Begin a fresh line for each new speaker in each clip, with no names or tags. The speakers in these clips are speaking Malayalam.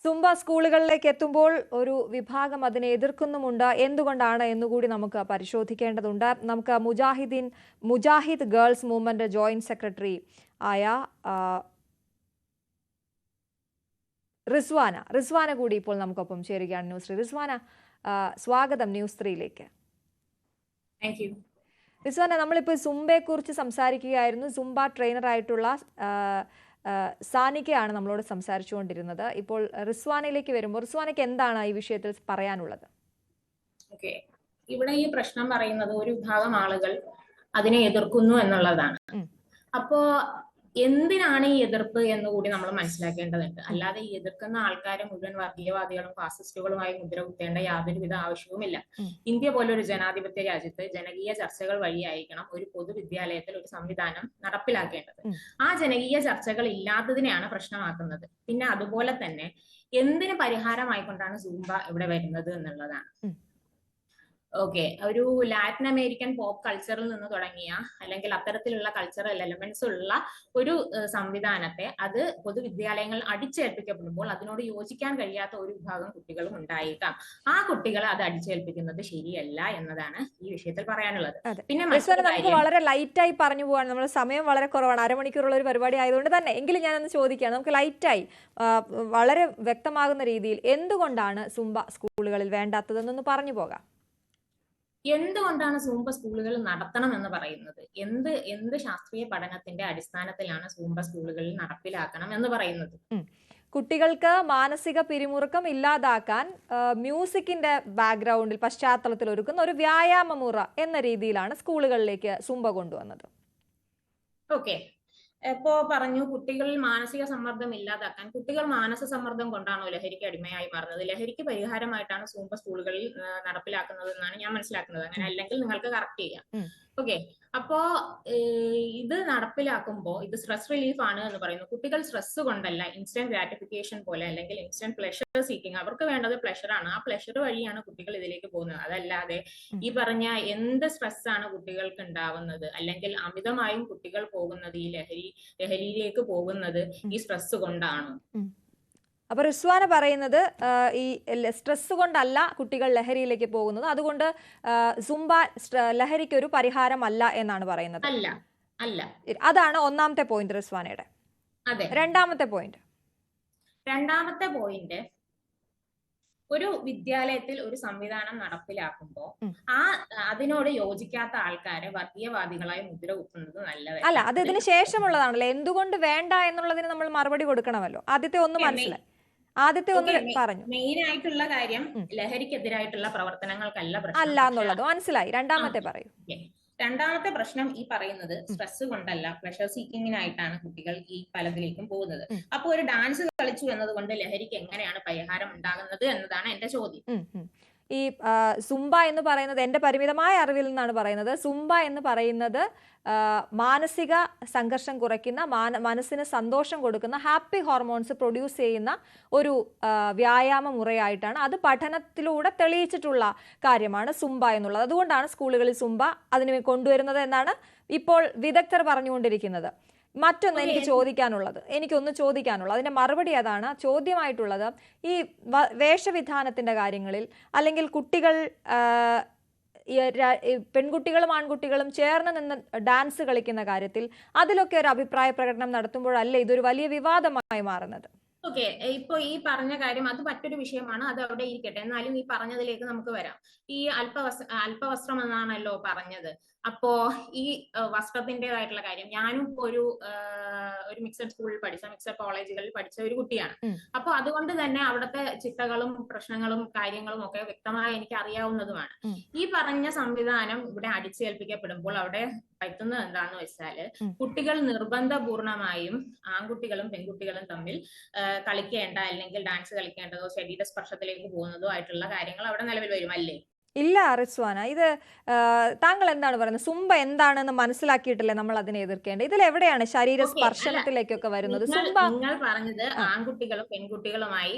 സുംബ സ്കൂളുകളിലേക്ക് എത്തുമ്പോൾ ഒരു വിഭാഗം അതിനെ എതിർക്കുന്നുമുണ്ട്. എന്തുകൊണ്ടാണ് എന്നുകൂടി നമുക്ക് പരിശോധിക്കേണ്ടതുണ്ട്. നമുക്ക് Mujahid girls movement joint secretary ആയ റിസ്വാന കൂടി ഇപ്പോൾ നമുക്കൊപ്പം ചേരുകയാണ്. ന്യൂസ് 3 റിസ്വാന, സ്വാഗതം ന്യൂസ് 3യിലേക്ക്. റിസ്വാന, നമ്മളിപ്പോൾ സുംബയെ കുറിച്ച് സംസാരിക്കുകയായിരുന്നു. സുംബ ട്രെയിനറായിട്ടുള്ള സാനികയാണ് നമ്മളോട് സംസാരിച്ചുകൊണ്ടിരുന്നത്. ഇപ്പോൾ റിസ്വാനയിലേക്ക് വരുമ്പോൾ റിസ്വാനയ്ക്ക് എന്താണ് ഈ വിഷയത്തിൽ പറയാനുള്ളത്?
ഇവിടെ ഈ പ്രശ്നം പറയുന്നത് ഒരു വിഭാഗം ആളുകൾ അതിനെ എതിർക്കുന്നു എന്നുള്ളതാണ്. അപ്പോ എന്തിനാണ് ഈ എതിർപ്പ് എന്ന് കൂടി നമ്മൾ മനസ്സിലാക്കേണ്ടതുണ്ട്. അല്ലാതെ ഈ എതിർക്കുന്ന ആൾക്കാരെ മുഴുവൻ വർഗീയവാദികളും ഫാസിസ്റ്റുകളുമായി മുദ്ര കുത്തേണ്ട യാതൊരുവിധ ആവശ്യവുമില്ല. ഇന്ത്യ പോലൊരു ജനാധിപത്യ രാജ്യത്ത് ജനകീയ ചർച്ചകൾ വഴിയായിരിക്കണം ഒരു പൊതുവിദ്യാലയത്തിൽ ഒരു സംവിധാനം നടപ്പിലാക്കേണ്ടത്. ആ ജനകീയ ചർച്ചകൾ ഇല്ലാത്തതിനെയാണ് പ്രശ്നമാക്കുന്നത്. പിന്നെ അതുപോലെ തന്നെ എന്തിന് പരിഹാരമായിക്കൊണ്ടാണ് സൂംബ ഇവിടെ വരുന്നത് എന്നുള്ളതാണ്. ഒരു ലാറ്റിൻ അമേരിക്കൻ പോപ്പ് കൾച്ചറിൽ നിന്ന് തുടങ്ങിയ അല്ലെങ്കിൽ അത്തരത്തിലുള്ള കൾച്ചറൽ എലമെന്റ്സ് ഉള്ള ഒരു സംവിധാനത്തെ അത് പൊതുവിദ്യാലയങ്ങൾ അടിച്ചേൽപ്പിക്കപ്പെടുമ്പോൾ അതിനോട് യോജിക്കാൻ കഴിയാത്ത ഒരു വിഭാഗം കുട്ടികളും ഉണ്ടായേക്കാം. ആ കുട്ടികളെ അത് അടിച്ചേൽപ്പിക്കുന്നത് ശരിയല്ല എന്നതാണ് ഈ വിഷയത്തിൽ പറയാനുള്ളത്.
പിന്നെ നമുക്ക് വളരെ ലൈറ്റായി പറഞ്ഞു പോവാണ്. നമ്മുടെ സമയം വളരെ കുറവാണ്, അരമണിക്കൂറുള്ള ഒരു പരിപാടി ആയതുകൊണ്ട് തന്നെ. എങ്കിലും ഞാനൊന്ന് ചോദിക്കുകയാണ്, നമുക്ക് ലൈറ്റായി വളരെ വ്യക്തമാകുന്ന രീതിയിൽ എന്തുകൊണ്ടാണ് സുംബ സ്കൂളുകളിൽ വേണ്ടാത്തതെന്നൊന്ന് പറഞ്ഞു പോകാം.
എന്തുകൊണ്ടാണ് സൂംബ സ്കൂളുകൾ നടത്തണം എന്ന് പറയുന്നത്? എന്ത് ശാസ്ത്രീയ പഠനത്തിന്റെ അടിസ്ഥാനത്തിലാണ് സൂംബ സ്കൂളുകളിൽ നടപ്പിലാക്കണം എന്ന് പറയുന്നത്?
കുട്ടികൾക്ക് മാനസിക പിരിമുറുക്കം ഇല്ലാതാക്കാൻ മ്യൂസിക്കിന്റെ ബാക്ക്ഗ്രൗണ്ടിൽ പശ്ചാത്തലത്തിൽ ഒരുക്കുന്ന ഒരു വ്യായാമമുറ എന്ന രീതിയിലാണ് സ്കൂളുകളിലേക്ക് സുംബ കൊണ്ടുവന്നത്.
ഇപ്പോ പറഞ്ഞു കുട്ടികളിൽ മാനസിക സമ്മർദ്ദം ഇല്ലാതാക്കാൻ. കുട്ടികൾ മാനസിക സമ്മർദ്ദം കൊണ്ടാണോ ലഹരിക്ക് അടിമയായി മാറുന്നത്? ലഹരിക്ക് പരിഹാരമായിട്ടാണ് സൂംബ സ്കൂളുകളിൽ നടപ്പിലാക്കുന്നത് എന്നാണ് ഞാൻ മനസ്സിലാക്കുന്നത്. അങ്ങനെ അല്ലെങ്കിൽ നിങ്ങൾക്ക് കറക്റ്റ് ചെയ്യാം. അപ്പോ ഇത് നടപ്പിലാക്കുമ്പോൾ ഇത് സ്ട്രെസ് റിലീഫ് ആണ് എന്ന് പറയുന്നു. കുട്ടികൾ സ്ട്രെസ് കൊണ്ടല്ല, ഇൻസ്റ്റന്റ് ഗ്രാറ്റിഫിക്കേഷൻ പോലെ അല്ലെങ്കിൽ ഇൻസ്റ്റന്റ് പ്ലഷർ സീക്കിങ്, അവർക്ക് വേണ്ടത് പ്ലഷർ ആണ്. ആ പ്ലഷർ വഴിയാണ് കുട്ടികൾ ഇതിലേക്ക് പോകുന്നത്. അതല്ലാതെ ഈ പറഞ്ഞ എന്ത് സ്ട്രെസ് ആണ് കുട്ടികൾക്ക് ഉണ്ടാവുന്നത് അല്ലെങ്കിൽ അമിതമായും കുട്ടികൾ പോകുന്നത് ഈ ലഹരിയിലേക്ക് പോകുന്നത് ഈ സ്ട്രെസ് കൊണ്ടാണോ?
അപ്പൊ റിസ്വാന പറയുന്നത് ഈ സ്ട്രെസ് കൊണ്ടല്ല കുട്ടികൾ ലഹരിയിലേക്ക് പോകുന്നത്, അതുകൊണ്ട് സുംബ ലഹരിക്ക് ഒരു പരിഹാരമല്ല എന്നാണ് പറയുന്നത്. അതാണ് ഒന്നാമത്തെ പോയിന്റ് റിസ്വാനയുടെ. രണ്ടാമത്തെ
പോയിന്റ് ഒരു വിദ്യാലയത്തിൽ ഒരു സംവിധാനം നടപ്പിലാക്കുമ്പോൾ അതിനോട് യോജിക്കാത്ത ആൾക്കാരെ വർഗീയവാദികളായി മുദ്ര കുത്തുന്നത് നല്ലതല്ല.
അല്ല, അത് ഇതിന് ശേഷമുള്ളതാണല്ലോ. എന്തുകൊണ്ട് വേണ്ട എന്നുള്ളതിന് നമ്മൾ മറുപടി കൊടുക്കണമല്ലോ. ആദ്യത്തെ ഒന്ന് മനസ്സിലായി. പറഞ്ഞു.
മെയിൻ ആയിട്ടുള്ള കാര്യം ലഹരിക്കെതിരായിട്ടുള്ള പ്രവർത്തനങ്ങൾക്കല്ല
അല്ല എന്നുള്ളത് മനസ്സിലായി. രണ്ടാമത്തെ പറയൂ.
രണ്ടാമത്തെ പ്രശ്നം ഈ പറയുന്നത് സ്ട്രെസ് കൊണ്ടല്ല, പ്ലഷർ സീക്കിങ്ങിനായിട്ടാണ് കുട്ടികൾ ഈ പലതിലേക്കും പോകുന്നത്. അപ്പൊ ഒരു ഡാൻസ് കളിച്ചു എന്നതുകൊണ്ട് ലഹരിക്ക് എങ്ങനെയാണ് പരിഹാരം ഉണ്ടാകുന്നത് എന്നതാണ് എന്റെ ചോദ്യം.
ഈ സുംബ എന്ന് പറയുന്നത്, എൻ്റെ പരിമിതമായ അറിവിൽ നിന്നാണ് പറയുന്നത്, സുംബ എന്ന് പറയുന്നത് മാനസിക സംഘർഷം കുറയ്ക്കുന്ന, മനസ്സിന് സന്തോഷം കൊടുക്കുന്ന, ഹാപ്പി ഹോർമോൺസ് പ്രൊഡ്യൂസ് ചെയ്യുന്ന ഒരു വ്യായാമ മുറയായിട്ടാണ്. അത് പഠനത്തിലൂടെ തെളിയിച്ചിട്ടുള്ള കാര്യമാണ് സുംബ എന്നുള്ളത്. അതുകൊണ്ടാണ് സ്കൂളുകളിൽ സുംബ അതിന് കൊണ്ടുവരുന്നത് എന്നാണ് ഇപ്പോൾ വിദഗ്ധർ പറഞ്ഞുകൊണ്ടിരിക്കുന്നത്. മറ്റൊന്ന് എനിക്കൊന്ന് ചോദിക്കാനുള്ളത് അതിന്റെ മറുപടി അതാണ്. ചോദ്യമായിട്ടുള്ളത്, ഈ വേഷവിധാനത്തിന്റെ കാര്യങ്ങളിൽ അല്ലെങ്കിൽ കുട്ടികൾ പെൺകുട്ടികളും ആൺകുട്ടികളും ചേർന്ന് നിന്ന് ഡാൻസ് കളിക്കുന്ന കാര്യത്തിൽ അതിലൊക്കെ ഒരു അഭിപ്രായ പ്രകടനം നടത്തുമ്പോഴല്ലേ ഇതൊരു വലിയ വിവാദമായി മാറുന്നത്?
ഇപ്പൊ ഈ പറഞ്ഞ കാര്യം അത് മറ്റൊരു വിഷയമാണ്, അത് അവിടെ ഇരിക്കട്ടെ. എന്നാലും ഈ പറഞ്ഞതിലേക്ക് നമുക്ക് വരാം. ഈ അല്പവസ്ത്രം എന്നാണല്ലോ പറഞ്ഞത്. അപ്പോ ഈ വസ്ത്രത്തിൻ്റെതായിട്ടുള്ള കാര്യം, ഞാനും ഒരു മിക്സഡ് സ്കൂളിൽ മിക്സഡ് കോളേജുകളിൽ പഠിച്ച ഒരു കുട്ടിയാണ്. അപ്പൊ അതുകൊണ്ട് തന്നെ അവിടുത്തെ ചിട്ടകളും പ്രശ്നങ്ങളും കാര്യങ്ങളും ഒക്കെ വ്യക്തമായി എനിക്ക് അറിയാവുന്നതുമാണ്. ഈ പറഞ്ഞ സംവിധാനം ഇവിടെ അടിച്ചേൽപ്പിക്കപ്പെടുമ്പോൾ അവിടെ പറ്റുന്നത് എന്താന്ന് വെച്ചാല് കുട്ടികൾ നിർബന്ധപൂർണമായും ആൺകുട്ടികളും പെൺകുട്ടികളും തമ്മിൽ കളിക്കേണ്ട അല്ലെങ്കിൽ ഡാൻസ് കളിക്കേണ്ടതോ ശരീര സ്പർശത്തിലേക്ക് പോകുന്നതോ ആയിട്ടുള്ള കാര്യങ്ങൾ അവിടെ നിലവിൽ വരും, അല്ലേ?
ഇല്ല റിസ്വാന, ഇത് താങ്കൾ എന്താണ് പറയുന്നത്? സുംബ എന്താണെന്ന് മനസ്സിലാക്കിയിട്ടല്ലേ നമ്മൾ അതിനെ എതിർക്കേണ്ടത്? ഇതിൽ എവിടെയാണ് ശരീര
ഓക്കെ, അല്ല,
സ്പർശനത്തിലേക്കൊക്കെ വരുന്നത്? സുംബ
നിങ്ങൾ പറഞ്ഞത് ആൺകുട്ടികളും പെൺകുട്ടികളുമായി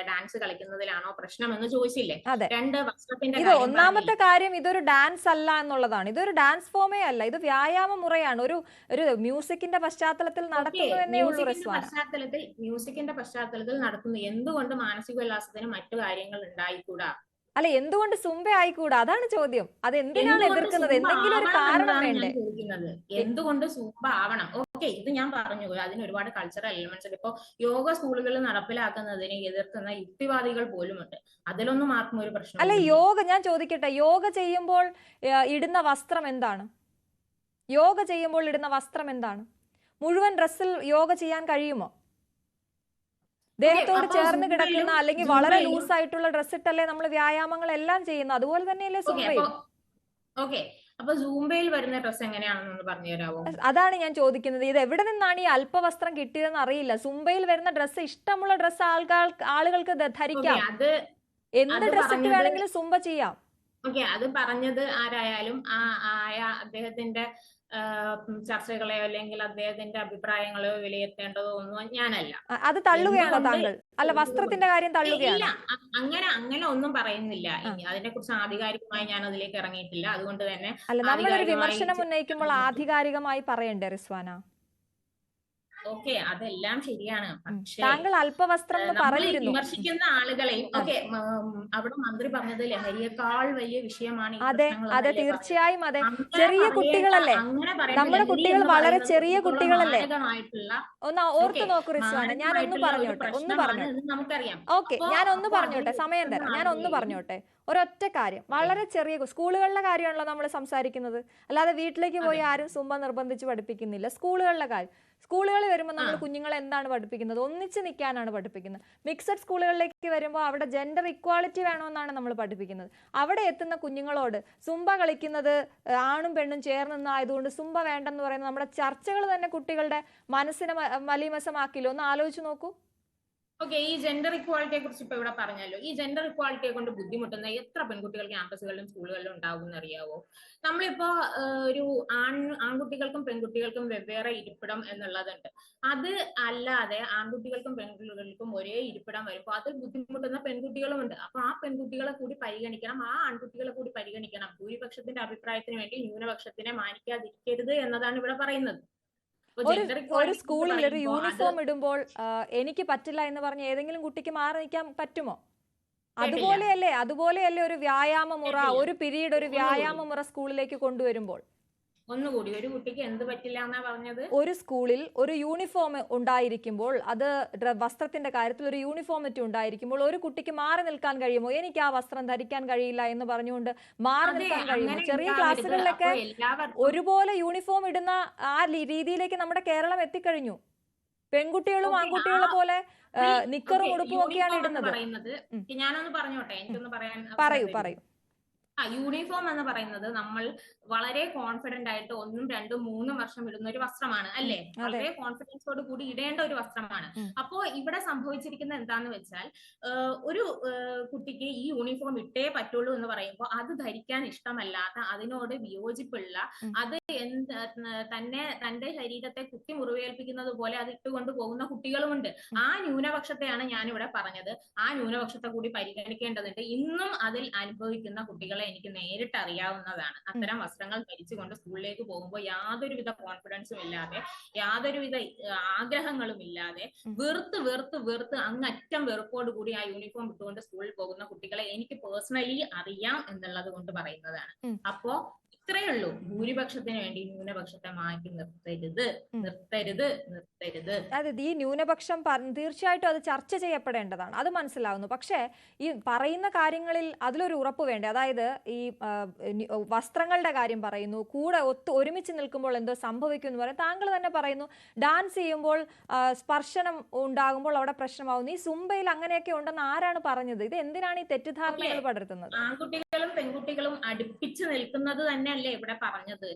ഡാൻസ് കളിക്കുന്നതിലാണോ പ്രശ്നം എന്ന് ചോദിച്ചില്ലേ?
അതെ,
രണ്ട് വസ്ത്രത്തിന്റെ
ഇത്
കാര്യം
ഒന്നാമത്തെ
പറഞ്ഞില്ലേ?
കാര്യം ഇതൊരു ഡാൻസ് അല്ല എന്നുള്ളതാണ്. ഇതൊരു ഡാൻസ് ഫോമേ അല്ല, ഇത് വ്യായാമ മുറയാണ്. ഒരു മ്യൂസിക്കിന്റെ പശ്ചാത്തലത്തിൽ
ഓക്കെ,
നടത്തുന്നു എന്നേ ഉള്ളൂ റിസ്വാന.
മ്യൂസിക്കിന്റെ പശ്ചാത്തലത്തിൽ നടത്തുന്നു. എന്തുകൊണ്ട് മാനസികോല്ലാസത്തിന് മറ്റു കാര്യങ്ങൾ ഉണ്ടായിക്കൂടാ?
അല്ല, എന്തുകൊണ്ട് സുംബ ആയിക്കൂടാ? അതാണ് ചോദ്യം. അത് എന്തിനാണ്
എന്തുകൊണ്ട്
എതിർക്കുന്നത്?
സൂമ്പ
എന്തെങ്കിലും ഒരു
ആവണം
കാരണം
എന്നതാണ്
വേണ്ടേ?
ഞാൻ ചോദിക്കുന്നത്. എന്തുകൊണ്ട് സൂമ്പ ആവണം? ഓക്കെ, ഇത് ഞാൻ പറഞ്ഞു, അതിന് ഒരുപാട് കൾച്ചറൽ എലിമെന്റ്സ് ഉണ്ട്. ഇപ്പൊ യോഗ സ്കൂളുകളിൽ നടപ്പിലാക്കുന്നതിനെ എതിർക്കുന്ന യുക്തിവാദികൾ പോലുമുണ്ട്. അതിലൊന്നും ആർക്കും ഒരു
അല്ല,
പ്രശ്നമില്ല.
യോഗ, ഞാൻ ചോദിക്കട്ടെ, യോഗ ചെയ്യുമ്പോൾ ഇടുന്ന വസ്ത്രം എന്താണ്? യോഗ ചെയ്യുമ്പോൾ ഇടുന്ന വസ്ത്രം എന്താണ്? മുഴുവൻ ഡ്രസ്സിൽ യോഗ ചെയ്യാൻ കഴിയുമോ? ദേഹത്തോട്
അപ്പൊ
ചേർന്ന്
സൂമ്പയിലും
കിടക്കുന്ന അല്ലെങ്കിൽ വളരെ
സൂമ്പയിലും
ലൂസ് ആയിട്ടുള്ള ഡ്രസ് ഇട്ടല്ലേ നമ്മൾ വ്യായാമങ്ങളെല്ലാം ചെയ്യുന്നത്? അതുപോലെ തന്നെയല്ലേ
ഓക്കെ അപ്പൊ
സുംബയും?
ഓക്കെ അപ്പൊ സൂമ്പയിൽ വരുന്ന ഡ്രസ് എങ്ങനെയാണെന്നൊന്ന് പറഞ്ഞു തരാമോ?
അതാണ് ഞാൻ ചോദിക്കുന്നത്. ഇത് എവിടെ നിന്നാണ് ഈ അല്പവസ്ത്രം കിട്ടിയതെന്ന് അറിയില്ല. സുംബയിൽ വരുന്ന ഡ്രസ്സ്, ഇഷ്ടമുള്ള ഡ്രസ്സ് ആളുകൾക്ക്
ഓക്കെ,
ധരിക്കാം. എന്ത്
അത്
ഡ്രസ് ഇട്ട്
പറഞ്ഞത്
വേണമെങ്കിലും സുംബ ചെയ്യാം.
ഓക്കെ, അത് പറഞ്ഞത് ആരായാലും അദ്ദേഹത്തിന്റെ ചർച്ചകളെയോ അല്ലെങ്കിൽ അദ്ദേഹത്തിന്റെ അഭിപ്രായങ്ങളെയോ വിലയിരുത്തേണ്ടതോ ഒന്നും ഞാനല്ല.
അത് തള്ളുകയാണോ
എന്തുകൊണ്ട്
താങ്കൾ? അല്ല, വസ്ത്രത്തിന്റെ കാര്യം
ഇല്ല,
തള്ളുകയാണോ?
അങ്ങനെ ഒന്നും പറയുന്നില്ല. അതിനെ കുറിച്ച് ആധികാരികമായി ഞാൻ അതിലേക്ക് ഇറങ്ങിയിട്ടില്ല. അതുകൊണ്ട് തന്നെ
അല്ല, നമ്മളൊരു
ആധികാരികമായി
വിമർശനം ഉന്നയിക്കുമ്പോൾ ആധികാരികമായി പറയണ്ടേ റിസ്വാന?
ഓക്കെ, അതെല്ലാം ശരിയാണ്. പക്ഷേ
താങ്കൾ അല്പവസ്ത്രം എന്ന്
നമ്മൾ
പറഞ്ഞിരുന്നു.
വിമർശിക്കുന്ന ആളുകളെയും ഓക്കെ, അവിടെ മന്ത്രി പറഞ്ഞത് ലഹരിയേക്കാൾ വലിയ വിഷയമാണ് ഈ
അതെ
പ്രശ്നങ്ങൾ
അതെ,
എന്നല്ലേ പറഞ്ഞത്.
തീർച്ചയായും അതെ.
അങ്ങനെ
ചെറിയ
പറയേണ്ട
കുട്ടികളല്ലേ,
അങ്ങനെ പറയേണ്ട
നമ്മുടെ
ലഹരി
കുട്ടികൾ
എന്ന്
വളരെ
പറയുന്നത്
ചെറിയ
ഇത്രത്തോളം
കുട്ടികളല്ലേ.
മാരകമായിട്ടുള്ള
ഒന്ന് ഓർത്തു
ഓക്കെ
നോക്കൂ റിസ്വാന, ഞാൻ ഒന്ന്
മാരകമായിട്ടുള്ള ഒരു
പറഞ്ഞോട്ടെ, ഒന്ന്
പ്രശ്നമാണ്
പറഞ്ഞോട്ടെ.
എന്ന് നമുക്കറിയാം.
ഓക്കെ,
അപ്പോ
ഞാൻ ഒന്ന്
അപ്പോ
പറഞ്ഞോട്ടെ,
അതിൽ
സമയം
എത്തുന്ന
തരാം. ഞാൻ ഒന്ന്
ആളുകളെയും
പറഞ്ഞോട്ടെ. ഒരൊറ്റ കാര്യം, വളരെ ചെറിയ സ്കൂളുകളിലെ കാര്യമാണല്ലോ നമ്മൾ സംസാരിക്കുന്നത്. അല്ലാതെ വീട്ടിലേക്ക് പോയി
അതെ
ആരും സുംബ നിർബന്ധിച്ച് പഠിപ്പിക്കുന്നില്ല. സ്കൂളുകളിലെ കാര്യം, സ്കൂളുകളിൽ വരുമ്പോൾ നമ്മൾ കുഞ്ഞുങ്ങളെ എന്താണ് പഠിപ്പിക്കുന്നത്? ഒന്നിച്ച് നിൽക്കാനാണ് പഠിപ്പിക്കുന്നത്. മിക്സഡ് സ്കൂളുകളിലേക്ക് വരുമ്പോൾ അവിടെ ജെൻഡർ ഇക്വാളിറ്റി വേണമെന്നാണ് നമ്മൾ പഠിപ്പിക്കുന്നത്. അവിടെ എത്തുന്ന കുഞ്ഞുങ്ങളോട് സുംബ കളിക്കുന്നത് ആണും പെണ്ണും ചേർന്ന് നിന്നായതുകൊണ്ട് സുംബ വേണ്ടെന്ന് പറയുന്നത് നമ്മുടെ ചർച്ചകൾ തന്നെ കുട്ടികളുടെ മനസ്സിനെ മലീമസമാക്കില്ലോ? ഒന്ന് ആലോചിച്ച് നോക്കൂ.
ഓക്കെ, ഈ ജെൻഡർ ഇക്വാളിറ്റിയെ കുറിച്ച് ഇപ്പൊ ഇവിടെ പറഞ്ഞല്ലോ. ഈ ജെൻഡർ ഇക്വാളിറ്റിയെ കൊണ്ട് ബുദ്ധിമുട്ടുന്ന എത്ര പെൺകുട്ടികൾ ക്യാമ്പസുകളിലും സ്കൂളുകളിലും ഉണ്ടാവും എന്നറിയാവോ? നമ്മളിപ്പോ ഒരു ആൺകുട്ടികൾക്കും പെൺകുട്ടികൾക്കും വെവ്വേറെ ഇരിപ്പിടം എന്നുള്ളതുണ്ട്. അത് അല്ലാതെ ആൺകുട്ടികൾക്കും പെൺകുട്ടികൾക്കും ഒരേ ഇരിപ്പിടം വരുമ്പോൾ അതിൽ ബുദ്ധിമുട്ടുന്ന പെൺകുട്ടികളുമുണ്ട്. അപ്പൊ ആ പെൺകുട്ടികളെ കൂടി പരിഗണിക്കണം, ആ ആൺകുട്ടികളെ കൂടി പരിഗണിക്കണം. ഭൂരിപക്ഷത്തിന്റെ അഭിപ്രായത്തിന് വേണ്ടി ന്യൂനപക്ഷത്തിനെ മാനിക്കാതിരിക്കരുത് എന്നതാണ് ഇവിടെ പറയുന്നത്.
ഒരു സ്കൂളിൽ ഒരു യൂണിഫോം ഇടുമ്പോൾ എനിക്ക് പറ്റില്ല എന്ന് പറഞ്ഞ് ഏതെങ്കിലും കുട്ടിക്ക് മാറി നിൽക്കാൻ പറ്റുമോ? അതുപോലെയല്ലേ ഒരു വ്യായാമ മുറ, ഒരു പീരീഡ് ഒരു വ്യായാമ മുറ സ്കൂളിലേക്ക് കൊണ്ടുവരുമ്പോൾ?
ഒന്നുകൂടി, ഒരു കുട്ടിക്ക് എന്ത് പറ്റില്ല എന്നാ പറഞ്ഞത്?
ഒരു സ്കൂളിൽ ഒരു യൂണിഫോം ഉണ്ടായിരിക്കുമ്പോൾ, അത് വസ്ത്രത്തിന്റെ കാര്യത്തിൽ ഒരു യൂണിഫോമിറ്റി ഉണ്ടായിരിക്കുമ്പോൾ ഒരു കുട്ടിക്ക് മാറി നിൽക്കാൻ കഴിയുമോ? എനിക്ക് ആ വസ്ത്രം ധരിക്കാൻ കഴിയില്ല എന്ന് പറഞ്ഞുകൊണ്ട് മാറി നിൽക്കാൻ കഴിയുമോ? ചെറിയ ക്ലാസ്സുകളിലൊക്കെ ഒരുപോലെ യൂണിഫോം ഇടുന്ന ആ രീതിയിലേക്ക് നമ്മുടെ കേരളം എത്തിക്കഴിഞ്ഞു. പെൺകുട്ടികളും ആൺകുട്ടികളെ പോലെ നിക്കറും ഉടുപ്പും ഒക്കെയാണ് ഇടുന്നത്.
ഞാനൊന്ന് പറഞ്ഞോട്ടെ, എനിക്കൊന്ന് പറയാൻ
പറയൂ.
യൂണിഫോം എന്ന് പറയുന്നത് നമ്മൾ വളരെ കോൺഫിഡന്റ് ആയിട്ട് 1, 2, 3 വർഷം ഇടുന്ന ഒരു വസ്ത്രമാണ് അല്ലേ? വളരെ കോൺഫിഡൻസോട് കൂടി ഇടേണ്ട ഒരു വസ്ത്രമാണ്. അപ്പോ ഇവിടെ സംഭവിച്ചിരിക്കുന്നത് എന്താന്ന് വെച്ചാൽ ഒരു കുട്ടിക്ക് ഈ യൂണിഫോം ഇട്ടേ പറ്റുള്ളൂ എന്ന് പറയുമ്പോൾ അത് ധരിക്കാൻ ഇഷ്ടമല്ലാത്ത, അതിനോട് വിയോജിപ്പുള്ള, അത് തന്റെ ശരീരത്തെ കുത്തി മുറിവേൽപ്പിക്കുന്നത് പോലെ അത് ഇട്ടുകൊണ്ട് പോകുന്ന കുട്ടികളുമുണ്ട്. ആ ന്യൂനപക്ഷത്തെയാണ് ഞാനിവിടെ പറഞ്ഞത്. ആ ന്യൂനപക്ഷത്തെ കൂടി പരിഗണിക്കേണ്ടതുണ്ട്. ഇന്നും അതിൽ അനുഭവിക്കുന്ന കുട്ടികളെ എനിക്ക് നേരിട്ട് അറിയാവുന്നതാണ്. അത്തരം വസ്ത്രങ്ങൾ ധരിച്ചുകൊണ്ട് സ്കൂളിലേക്ക് പോകുമ്പോൾ യാതൊരുവിധ കോൺഫിഡൻസും ഇല്ലാതെ, യാതൊരുവിധ ആഗ്രഹങ്ങളും ഇല്ലാതെ, വെറുത്ത് അങ്ങറ്റം വെറുപ്പോട് കൂടി ആ യൂണിഫോം ഇട്ടുകൊണ്ട് സ്കൂളിൽ പോകുന്ന കുട്ടികളെ എനിക്ക് പേഴ്സണലി അറിയാം എന്നുള്ളത് കൊണ്ട് പറയുന്നതാണ്. അപ്പോ ഇത്രയേ ഉള്ളൂ. ഭൂരിപക്ഷത്തിന് വേണ്ടി ന്യൂനപക്ഷത്തെ മാറ്റി നിർത്തരുത്.
അതെ, ഈ ന്യൂനപക്ഷം തീർച്ചയായിട്ടും അത് ചർച്ച ചെയ്യപ്പെടേണ്ടതാണ്, അത് മനസ്സിലാവുന്നു. പക്ഷേ ഈ പറയുന്ന കാര്യങ്ങളിൽ അതിലൊരു ഉറപ്പ് വേണ്ടേ? അതായത് ഈ വസ്ത്രങ്ങളുടെ കാര്യം പറയുന്നു, കൂടെ ഒരുമിച്ച് നിൽക്കുമ്പോൾ എന്തോ സംഭവിക്കും എന്ന് പറയും. താങ്കൾ തന്നെ പറയുന്നു ഡാൻസ് ചെയ്യുമ്പോൾ സ്പർശനം ഉണ്ടാകുമ്പോൾ അവിടെ പ്രശ്നമാവുന്നു. ഈ സുംബയിൽ അങ്ങനെയൊക്കെ ഉണ്ടെന്ന് ആരാണ് പറഞ്ഞത്? ഇത് എന്തിനാണ് ഈ തെറ്റിദ്ധാരണകൾ പടർത്തുന്നത്?
ആൺകുട്ടികളും പെൺകുട്ടികളും അടുപ്പിച്ച് നിൽക്കുന്നത് തന്നെയല്ലേ ഇവിടെ പറഞ്ഞത്?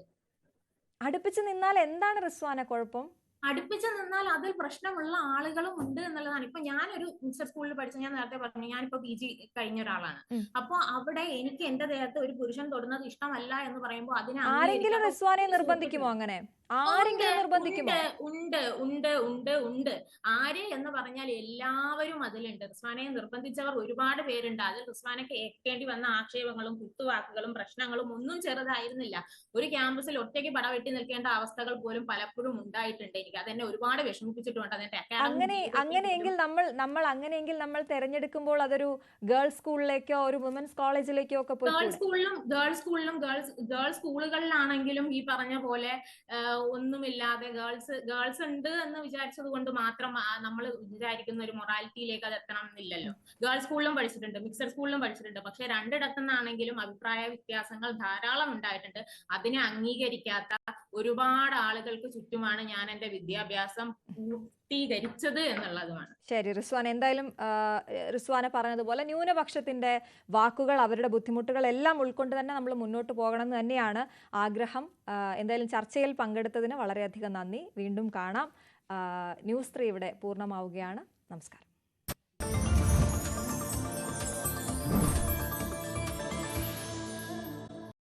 അടുപ്പിച്ച് നിന്നാൽ എന്താണ് റിസ്വാന കുഴപ്പം?
അടുപ്പിച്ച് നിന്നാൽ അതിൽ പ്രശ്നമുള്ള ആളുകളും ഉണ്ട് എന്നുള്ളതാണ്. ഇപ്പൊ ഞാനൊരു മിക്സഡ് സ്കൂളിൽ പഠിച്ച, ഞാൻ നേരത്തെ പറഞ്ഞു ഞാനിപ്പോ PG കഴിഞ്ഞ ഒരാളാണ്. അപ്പൊ അവിടെ എനിക്ക് എന്റെ ദേഹത്ത് ഒരു പുരുഷൻ തൊടുന്നത് ഇഷ്ടമല്ല എന്ന് പറയുമ്പോൾ അതിനെ
ആരെങ്കിലും റിസ്വാനെ നിർബന്ധിക്കുമോ? അങ്ങനെ ആരെങ്കിലും നിർബന്ധിക്കുമോ?
ഉണ്ട് ഉണ്ട് ഉണ്ട് ഉണ്ട്. ആര് എന്ന് പറഞ്ഞാൽ എല്ലാവരും അതിലുണ്ട്. റിസ്വാനയെ നിർബന്ധിച്ചവർ ഒരുപാട് പേരുണ്ട്. അതിൽ റിസ്വാനയ്ക്ക് ഏൽക്കേണ്ടി വന്ന ആക്ഷേപങ്ങളും കുത്തുവാക്കുകളും പ്രശ്നങ്ങളും ഒന്നും ചെറുതായിരുന്നില്ല. ഒരു ക്യാമ്പസിൽ ഒറ്റയ്ക്ക് പടവെട്ടി നിൽക്കേണ്ട അവസ്ഥകൾ പോലും പലപ്പോഴും ഉണ്ടായിട്ടുണ്ട്. എനിക്ക് അതെന്നെ ഒരുപാട് വിഷമിപ്പിച്ചിട്ടുണ്ട്.
അങ്ങനെയെങ്കിൽ നമ്മൾ തെരഞ്ഞെടുക്കുമ്പോൾ അതൊരു ഗേൾസ് സ്കൂളിലേക്കോ ഒരു വുമൻസ് കോളേജിലേക്കോ ഒക്കെ പോയി
ഗേൾസ് സ്കൂളുകളിലാണെങ്കിലും ഈ പറഞ്ഞ പോലെ ഒന്നുമില്ലാതെ ഗേൾസ് ഉണ്ട് എന്ന് വിചാരിച്ചത് കൊണ്ട് മാത്രം നമ്മൾ വിചാരിക്കുന്ന ഒരു മൊറാലിറ്റിയിലേക്ക് അത് എത്തണം എന്നില്ലല്ലോ. ഗേൾസ് സ്കൂളിലും പഠിച്ചിട്ടുണ്ട്, മിക്സഡ് സ്കൂളിലും പഠിച്ചിട്ടുണ്ട്. പക്ഷെ രണ്ടിടത്തുനിന്നാണെങ്കിലും അഭിപ്രായ വ്യത്യാസങ്ങൾ ധാരാളം ഉണ്ടായിട്ടുണ്ട്. അതിനെ അംഗീകരിക്കാത്ത ഒരുപാട് ആളുകൾക്ക് ചുറ്റുമാണ് ഞാൻ എന്റെ വിദ്യാഭ്യാസം പൂർത്തീകരിച്ചത് എന്നുള്ളതുമാണ്.
ശരി റിസ്വാൻ, എന്തായാലും റിസ്വാന പറഞ്ഞതുപോലെ ന്യൂനപക്ഷത്തിന്റെ വാക്കുകൾ, അവരുടെ ബുദ്ധിമുട്ടുകൾ എല്ലാം ഉൾക്കൊണ്ട് തന്നെ നമ്മൾ മുന്നോട്ട് പോകണം എന്ന് തന്നെയാണ് ആഗ്രഹം. എന്തായാലും ചർച്ചയിൽ പങ്കെടുത്തതിന് വളരെയധികം നന്ദി. വീണ്ടും കാണാം. ന്യൂസ് 3 ഇവിടെ പൂർണ്ണമാവുകയാണ്. നമസ്കാരം.